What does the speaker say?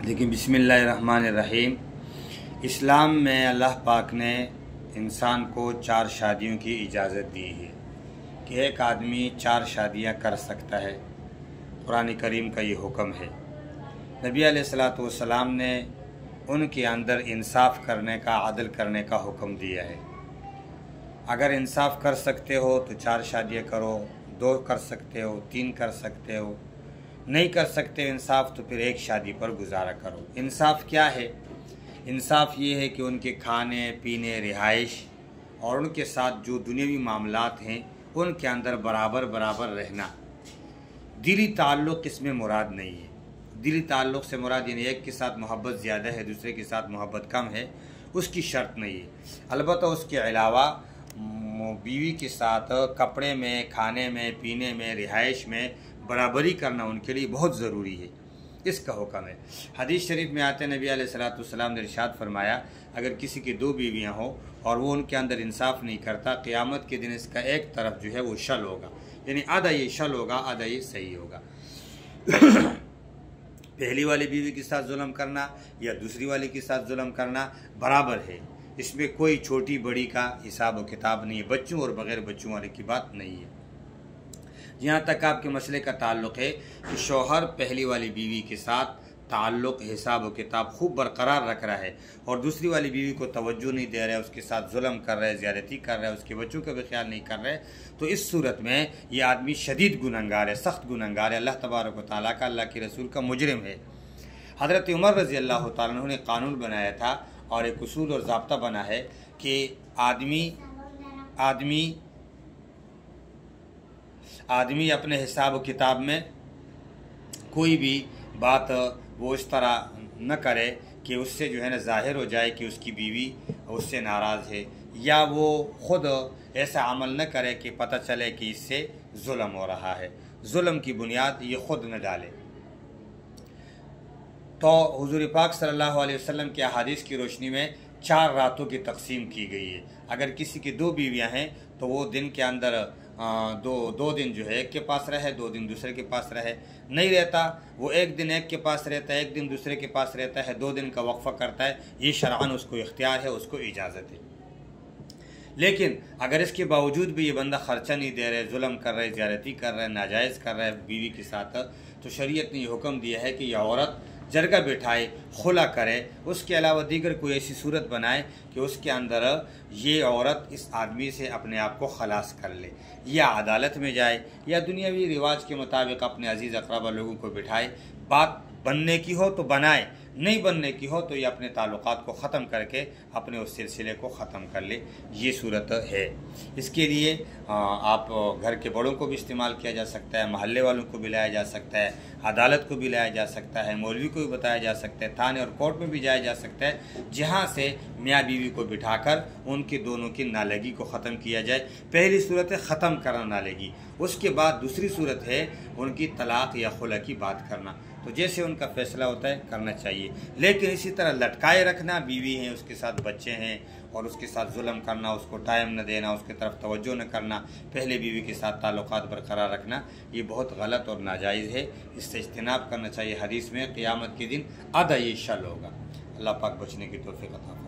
लेकिन बिस्मिल्लाहिर्रहमानिर्रहीम, इस्लाम में अल्लाह पाक ने इंसान को 4 शादियों की इजाज़त दी है कि एक आदमी 4 शादियां कर सकता है। कुरान करीम का ये हुक्म है। नबी अलैहिस्सलातु वस्सलाम ने उनके अंदर इंसाफ करने का, अदल करने का हुक्म दिया है। अगर इंसाफ कर सकते हो तो 4 शादियाँ करो, 2 कर सकते हो, 3 कर सकते हो, नहीं कर सकते इंसाफ तो फिर 1 शादी पर गुजारा करो। इंसाफ क्या है? इंसाफ ये है कि उनके खाने पीने, रिहाइश और उनके साथ जो दुनियावी मामलात हैं उनके अंदर बराबर बराबर रहना। दिली ताल्लुक़ इसमें मुराद नहीं है। दिली ताल्लुक़ से मुराद यानी एक के साथ मोहब्बत ज़्यादा है, दूसरे के साथ मोहब्बत कम है, उसकी शर्त नहीं है। अलबत्ता उसके अलावा बीवी के साथ कपड़े में, खाने में, पीने में, रिहाइश में बराबरी करना उनके लिए बहुत ज़रूरी है। इसका हुक्म है। हदीस शरीफ में आते नबी अलैहिस्सलातु वस्सलाम ने इरशाद फरमाया, अगर किसी की 2 बीवियाँ हों और वो उनके अंदर इंसाफ नहीं करता, क़यामत के दिन इसका एक तरफ जो है वो शल होगा, यानी आधा ये शल होगा, आधा ये सही होगा। पहली वाली बीवी के साथ जुल्म करना या दूसरी वाली के साथ जुल्म करना बराबर है। इसमें कोई छोटी बड़ी का हिसाब व किताब नहीं है। बच्चों और बग़ैर बच्चों वाले की बात नहीं है। जहाँ तक आपके मसले का ताल्लुक़ है कि शौहर पहली वाली बीवी के साथ ताल्लुक़, हिसाब व किताब खूब बरकरार रख रहा है और दूसरी वाली बीवी को तवज्जो नहीं दे रहा है, उसके साथ जुल्म कर रहा है, ज़्यादती कर रहा है, उसके बच्चों का भी ख्याल नहीं कर रहा है, तो इस सूरत में ये आदमी शदीद गुनहगार है, सख्त गुनहगार है, अल्लाह तबारक व तआला का, अल्लाह के रसूल का मुजरिम है। हज़रत उमर रज़ी अल्लाह तआला अन्हु ने कानून बनाया था और एक उसूल और ज़ाब्ता बना है कि आदमी अपने हिसाब किताब में कोई भी बात वो इस तरह न करे कि उससे जो है ना ज़ाहिर हो जाए कि उसकी बीवी उससे नाराज़ है, या वो ख़ुद ऐसा अमल न करे कि पता चले कि इससे जुल्म हो रहा है। जुल्म की बुनियाद ये ख़ुद न डाले। तो हुज़ूर पाक सल्लल्लाहु अलैहि वसल्लम की अहादीस की रोशनी में 4 रातों की तकसीम की गई है। अगर किसी की 2 बीवियाँ हैं तो वो दिन के अंदर दो दिन जो है एक के पास रहे, 2 दिन दूसरे के पास रहे। नहीं रहता, वो एक दिन एक के पास रहता है, एक दिन दूसरे के पास रहता है, 2 दिन का वक्फ़ा करता है। ये शरअन उसको इख्तियार है, उसको इजाज़त है। लेकिन अगर इसके बावजूद भी ये बंदा ख़र्चा नहीं दे रहे, जुल्म कर रहे, ज़्यादती कर रहे, नाजायज़ कर रहे बीवी के साथ, तो शरीयत ने ये हुक्म दिया है कि यह औरत जरगा बिठाए, खुला करे, उसके अलावा दीगर कोई ऐसी सूरत बनाए कि उसके अंदर ये औरत इस आदमी से अपने आप को खलास कर ले, या अदालत में जाए या दुनियावी रिवाज के मुताबिक अपने अजीज़ अक़रबा लोगों को बिठाए। बात बनने की हो तो बनाए, नहीं बनने की हो तो ये अपने ताल्लुकात को ख़त्म करके अपने उस सिलसिले को ख़त्म कर ले। ये सूरत है। इसके लिए आप घर के बड़ों को भी इस्तेमाल किया जा सकता है, महल्ले वालों को भी लाया जा सकता है, अदालत को भी लाया जा सकता है, मौलवी को भी बताया जा सकता है, थाने और कोर्ट में भी जाया जा सकता है, जहाँ से मियाँ बीवी को बिठाकर उनके दोनों की नालगी को ख़त्म किया जाए। पहली सूरत है ख़त्म करना नालगी, उसके बाद दूसरी सूरत है उनकी तलाक़ या खुला की बात करना। तो जैसे उनका फ़ैसला होता है करना चाहिए। लेकिन इसी तरह लटकाए रखना, बीवी हैं, उसके साथ बच्चे हैं और उसके साथ जुल्म करना, उसको टाइम न देना, उसकी तरफ तवज्जो न करना, पहले बीवी के साथ ताल्लुकात बरकरार रखना, ये बहुत गलत और नाजायज़ है। इससे इज्तिनाब करना चाहिए। हदीस में क़यामत के दिन आधा ये शल होगा। अल्लाह पाक बचने की तौफ़ीक़ अता फरमाए।